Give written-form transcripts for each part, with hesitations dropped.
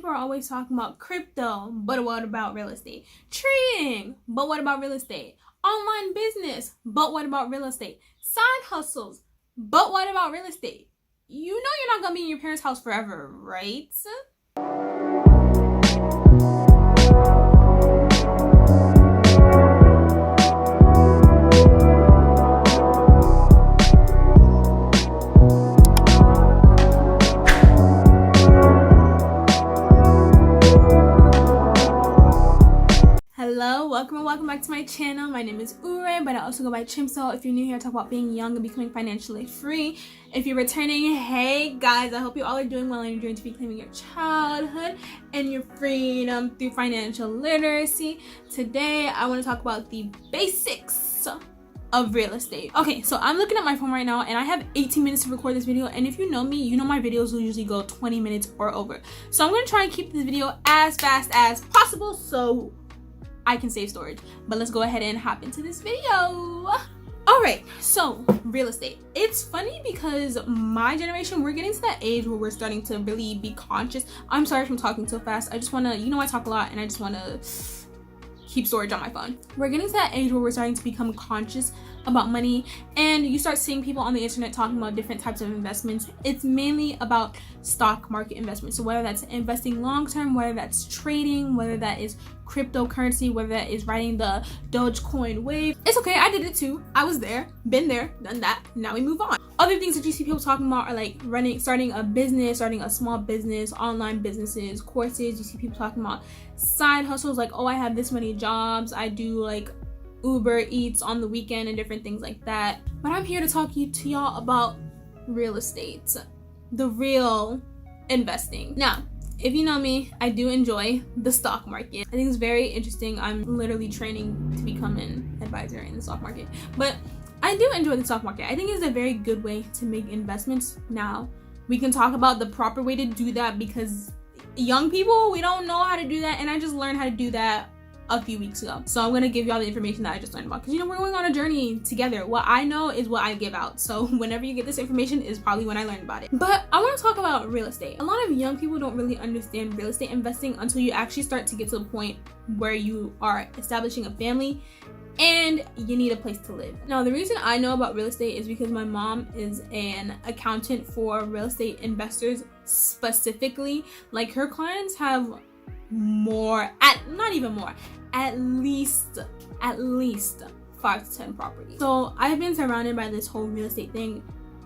People are always talking about crypto, but what about real estate? Trading, but what about real estate? Online business, but what about real estate? Side hustles, but what about real estate? You know you're not gonna be in your parents' house forever, right? Hello, welcome back to my channel. My name is Ure, but I also go by Chimso. If you're new here, I talk about being young and becoming financially free. If you're returning, hey guys, I hope you all are doing well and you're doing to be claiming your childhood and your freedom through financial literacy. Today, I want to talk about the basics of real estate. Okay, so I'm looking at my phone right now and I have 18 minutes to record this video, and if you know me, you know my videos will usually go 20 minutes or over. So I'm going to try and keep this video as fast as possible so I can save storage. But let's go ahead and hop into this video. Alright, so real estate. It's funny because my generation, we're getting to that age where we're starting to really be conscious. I'm sorry if I'm talking so fast. I just want to, I talk a lot and I just want to keep storage on my phone. We're getting to that age where we're starting to become conscious about money, and you start seeing people on the internet talking about different types of investments. It's mainly about stock market investments. So whether that's investing long term, whether that's trading, whether that is cryptocurrency, whether that is riding the Dogecoin wave. It's okay, I did it too. I was there, been there, done that. Now we move on. Other things that you see people talking about are like starting a business, starting a small business, online businesses, courses. You see people talking about side hustles like, oh, I have this many jobs. I do like Uber Eats on the weekend and different things like that. But I'm here to talk to y'all about real estate, the real investing. Now, if you know me, I do enjoy the stock market. I think it's very interesting. I'm literally training to become an advisor in the stock market. But I do enjoy the stock market. I think it's a very good way to make investments. Now, we can talk about the proper way to do that because young people, we don't know how to do that. And I just learned how to do that a few weeks ago. So I'm gonna give y'all the information that I just learned about, because we're going on a journey together. What I know is what I give out. So whenever you get this information is probably when I learned about it. But I want to talk about real estate. A lot of young people don't really understand real estate investing until you actually start to get to the point where you are establishing a family and you need a place to live. Now, the reason I know about real estate is because my mom is an accountant for real estate investors specifically. Like, her clients have at least 5 to 10 properties. So I've been surrounded by this whole real estate thing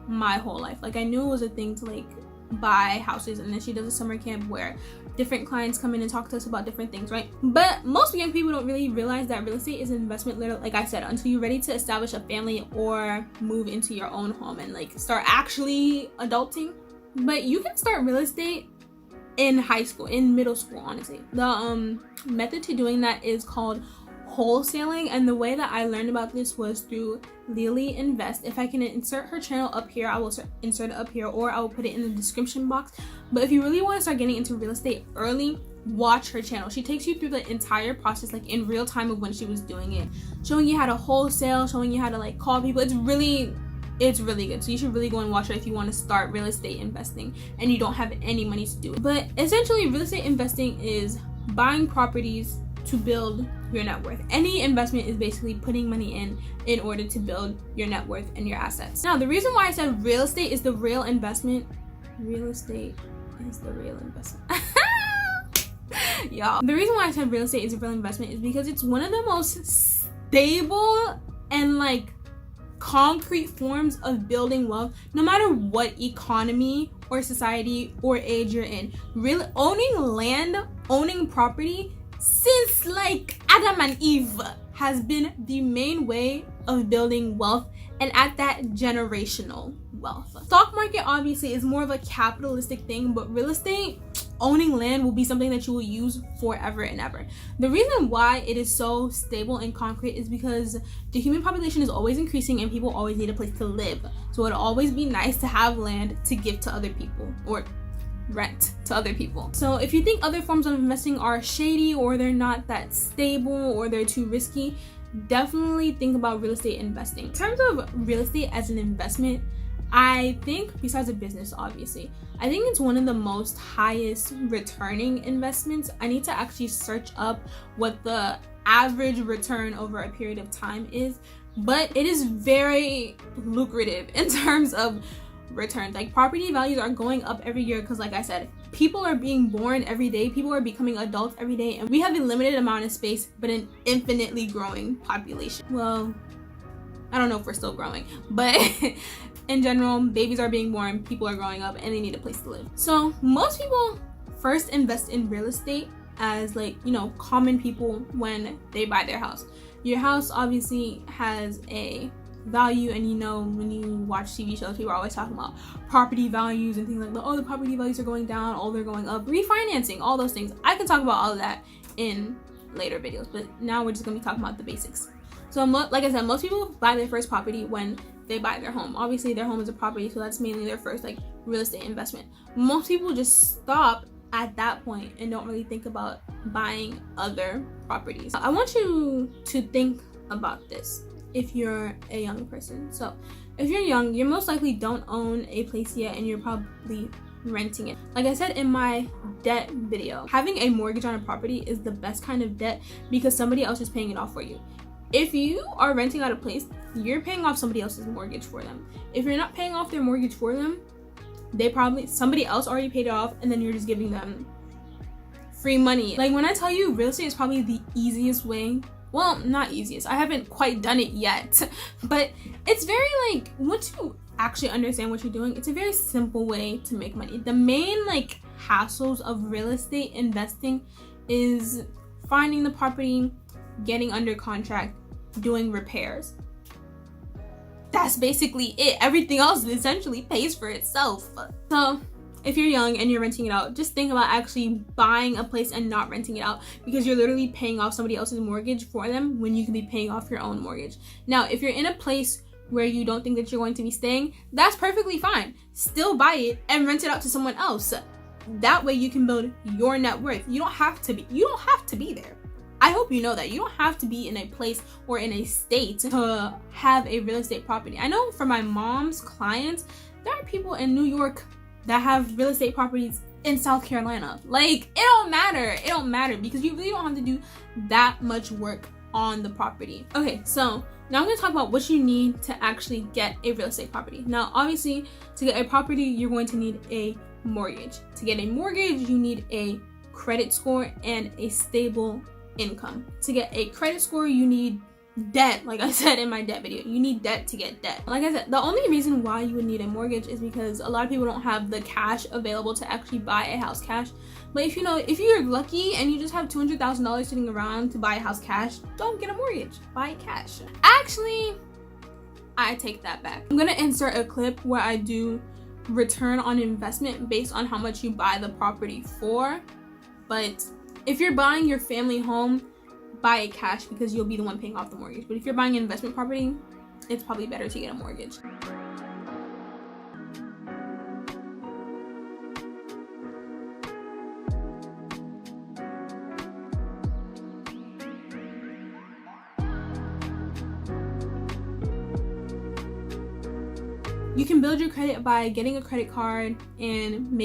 my whole life. Like, I knew it was a thing to like buy houses, and then she does a summer camp where different clients come in and talk to us about different things, right? But most young people don't really realize that real estate is an investment, literally, like I said, until you're ready to establish a family or move into your own home and like start actually adulting. But you can start real estate in high school, in middle school, honestly. The method to doing that is called wholesaling, and the way that I learned about this was through Lily Invest. If I can insert her channel up here, I will insert it up here, or I will put it in the description box. But if you really want to start getting into real estate early, watch her channel. She takes you through the entire process, like in real time of when she was doing it, showing you how to wholesale, showing you how to like call people. It's really good. So you should really go and watch it if you want to start real estate investing and you don't have any money to do it. But essentially, real estate investing is buying properties to build your net worth. Any investment is basically putting money in order to build your net worth and your assets. Now, the reason why I said real estate is the real investment, y'all, the reason why I said real estate is a real investment is because it's one of the most stable and like concrete forms of building wealth, no matter what economy or society or age you're in. Really, owning land, owning property since like Adam and Eve has been the main way of building wealth, and at that, generational wealth. Stock market obviously is more of a capitalistic thing, but real estate, owning land, will be something that you will use forever and ever. The reason why it is so stable and concrete is because the human population is always increasing and people always need a place to live. So it'll always be nice to have land to give to other people or rent to other people. So if you think other forms of investing are shady or they're not that stable or they're too risky, definitely think about real estate investing. In terms of real estate as an investment, I think, besides a business, obviously, I think it's one of the most highest returning investments. I need to actually search up what the average return over a period of time is, but it is very lucrative in terms of returns. Like, property values are going up every year because, like I said, people are being born every day, people are becoming adults every day, and we have a limited amount of space but an infinitely growing population. Well, I don't know if we're still growing, but in general, babies are being born, people are growing up, and they need a place to live. So most people first invest in real estate as, like, you know, common people when they buy their house. Your house obviously has a value, and you know, when you watch TV shows, people are always talking about property values and things like that. Oh, the property values are going down, oh, they're going up, refinancing, all those things. I can talk about all of that in later videos, but now we're just gonna be talking about the basics. So like I said, most people buy their first property when they buy their home. Obviously their home is a property, so that's mainly their first, like, real estate investment. Most people just stop at that point and don't really think about buying other properties. I want you to think about this if you're a young person. So if you're young, you most likely don't own a place yet, and you're probably renting it. Like I said in my debt video, having a mortgage on a property is the best kind of debt because somebody else is paying it off for you. If you are renting out a place, you're paying off somebody else's mortgage for them. If you're not paying off their mortgage for them, somebody else already paid it off, and then you're just giving them free money. Like, when I tell you, real estate is probably the easiest way. Well, not easiest, I haven't quite done it yet, but it's very, like, once you actually understand what you're doing, it's a very simple way to make money. The main, like, hassles of real estate investing is finding the property, getting under contract, doing repairs. That's basically it. Everything else essentially pays for itself. So if you're young and you're renting it out, just think about actually buying a place and not renting it out, because you're literally paying off somebody else's mortgage for them when you could be paying off your own mortgage. Now, if you're in a place where you don't think that you're going to be staying, that's perfectly fine. Still buy it and rent it out to someone else. That way you can build your net worth. You don't have to be there. I hope you know that you don't have to be in a place or in a state to have a real estate property. I know for my mom's clients, there are people in New York that have real estate properties in South Carolina. Like, it don't matter because you really don't have to do that much work on the property. Okay, so now I'm going to talk about what you need to actually get a real estate property. Now, obviously, to get a property, you're going to need a mortgage. To get a mortgage, you need a credit score and a stable income. To get a credit score, you need debt. Like I said in my debt video, you need debt to get debt. Like I said, the only reason why you would need a mortgage is because a lot of people don't have the cash available to actually buy a house cash. But if you're lucky and you just have $200,000 sitting around to buy a house cash, don't get a mortgage, buy it cash. Actually, I take that back. I'm gonna insert a clip where I do return on investment based on how much you buy the property for. But if you're buying your family home, buy it cash because you'll be the one paying off the mortgage. But if you're buying an investment property, it's probably better to get a mortgage. You can build your credit by getting a credit card and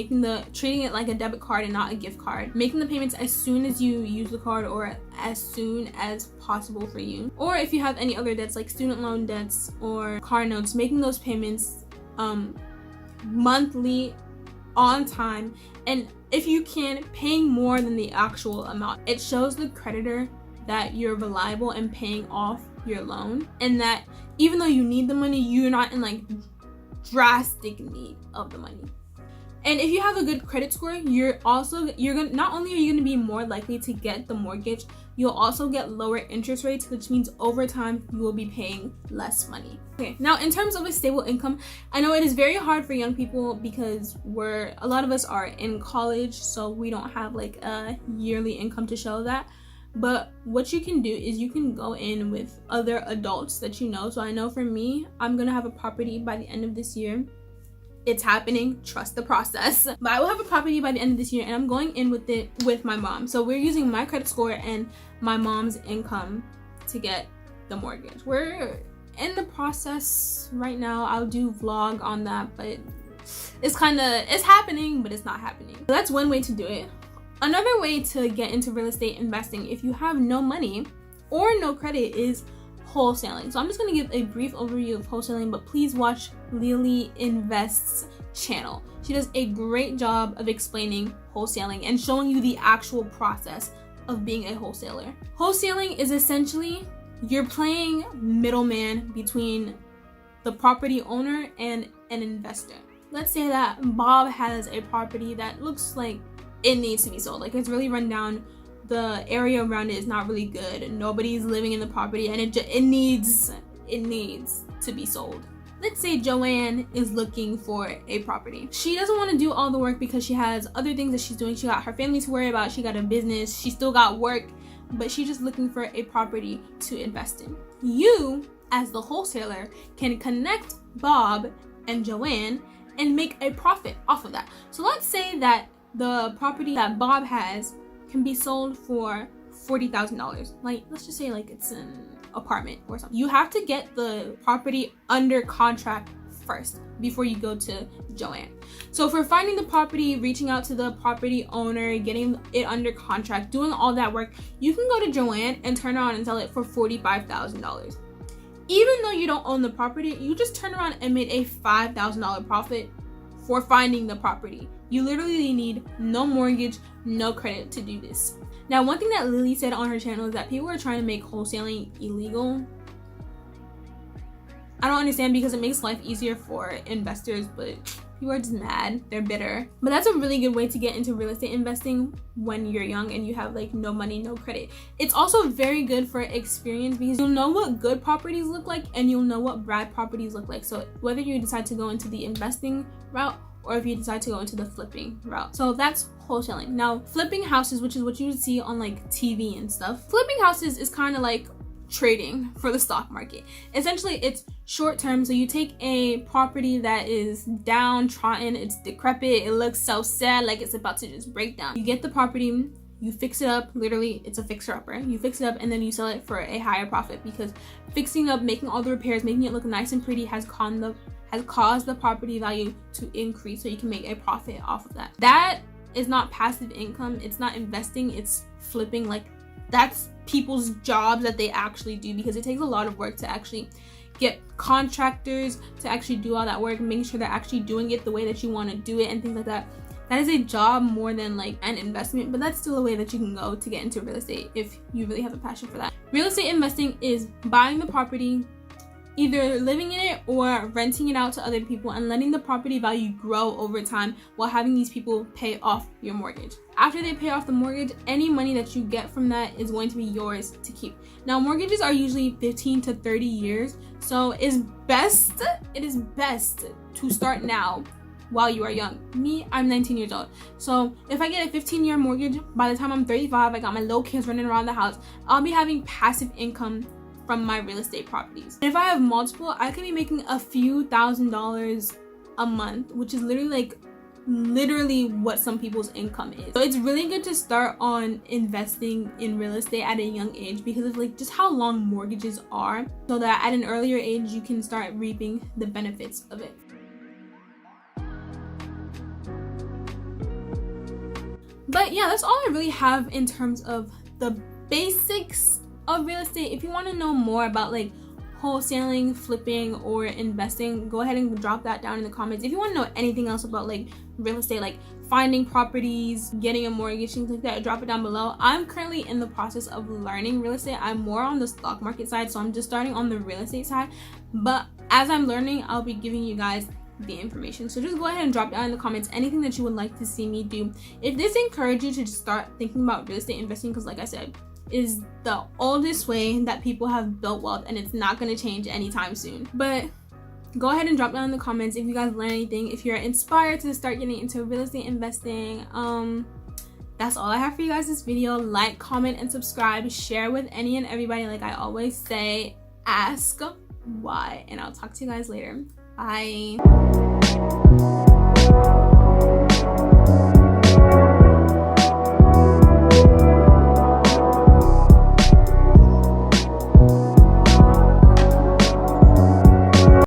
treating it like a debit card and not a gift card. Making the payments as soon as you use the card or as soon as possible for you. Or if you have any other debts like student loan debts or car notes, making those payments monthly, on time, and if you can, paying more than the actual amount. It shows the creditor that you're reliable in paying off your loan, and that even though you need the money, you're not in like drastic need of the money. And if you have a good credit score, not only are you going to be more likely to get the mortgage, you'll also get lower interest rates, which means over time you will be paying less money. Okay, now in terms of a stable income, I know it is very hard for young people because a lot of us are in college, so we don't have like a yearly income to show that. But what you can do is you can go in with other adults that you know. So I know for me, I'm gonna have a property by the end of this year. It's happening, trust the process. But I will have a property by the end of this year, and I'm going in with it with my mom. So we're using my credit score and my mom's income to get the mortgage. in the process right now. I'll do vlog on that, but it's happening, but it's not happening. So that's one way to do it. Another way to get into real estate investing if you have no money or no credit is wholesaling. So I'm just going to give a brief overview of wholesaling, but please watch Lily Invest's channel. She does a great job of explaining wholesaling and showing you the actual process of being a wholesaler. Wholesaling is essentially you're playing middleman between the property owner and an investor. Let's say that Bob has a property that looks like it needs to be sold. Like, it's really run down. The area around it is not really good. Nobody's living in the property, and it needs to be sold. Let's say Joanne is looking for a property. She doesn't want to do all the work because she has other things that she's doing. She got her family to worry about. She got a business. She still got work, but she's just looking for a property to invest in. You, as the wholesaler, can connect Bob and Joanne and make a profit off of that. So let's say that the property that Bob has can be sold for $40,000. Like, let's just say like it's an apartment or something. You have to get the property under contract first before you go to Joanne. So for finding the property, reaching out to the property owner, getting it under contract, doing all that work, you can go to Joanne and turn around and sell it for $45,000. Even though you don't own the property, you just turn around and made a $5,000 profit for finding the property. You literally need no mortgage, no credit to do this. Now, one thing that Lily said on her channel is that people are trying to make wholesaling illegal. I don't understand, because it makes life easier for investors, but people are just mad. They're bitter. But that's a really good way to get into real estate investing when you're young and you have like no money, no credit. It's also very good for experience because you'll know what good properties look like and you'll know what bad properties look like. So whether you decide to go into the investing route or if you decide to go into the flipping route. So that's wholesaling. Now, flipping houses, which is what you would see on like TV and stuff. Flipping houses is kind of like trading for the stock market. Essentially, it's short term. So you take a property that is downtrodden, it's decrepit, it looks so sad, like it's about to just break down. You get the property, you fix it up, literally it's a fixer-upper. You fix it up and then you sell it for a higher profit, because fixing up, making all the repairs, making it look nice and pretty has caused the property value to increase, so you can make a profit off of that. That is not passive income, it's not investing, it's flipping. Like, that's people's jobs that they actually do, because it takes a lot of work to actually get contractors to actually do all that work, making sure they're actually doing it the way that you want to do it and things like that. That is a job more than like an investment, but that's still a way that you can go to get into real estate if you really have a passion for that. Real estate investing is buying the property, either living in it or renting it out to other people, and letting the property value grow over time while having these people pay off your mortgage. After they pay off the mortgage, any money that you get from that is going to be yours to keep. Now, mortgages are usually 15 to 30 years, so it is best to start now while you are young. Me, I'm 19 years old. So if I get a 15-year mortgage, by the time I'm 35, I got my little kids running around the house, I'll be having passive income from my real estate properties. If I have multiple, I could be making a few $1,000s a month, which is literally what some people's income is. So it's really good to start on investing in real estate at a young age because of like just how long mortgages are, so that at an earlier age you can start reaping the benefits of it. But yeah, that's all I really have in terms of the basics of real estate. If you want to know more about like wholesaling, flipping, or investing, go ahead and drop that down in the comments. If you want to know anything else about like real estate, like finding properties, getting a mortgage, things like that, drop it down below. I'm currently in the process of learning real estate. I'm more on the stock market side, so I'm just starting on the real estate side, but as I'm learning, I'll be giving you guys the information. So just go ahead and drop down in the comments anything that you would like to see me do. If this encouraged you to just start thinking about real estate investing, because like I said, is the oldest way that people have built wealth, and it's not going to change anytime soon. But go ahead and drop down in the comments if you guys learn anything, if you're inspired to start getting into real estate investing. That's all I have for you guys this video. Like, comment, and subscribe. Share with any and everybody. Like I always say, ask why, and I'll talk to you guys later. Bye.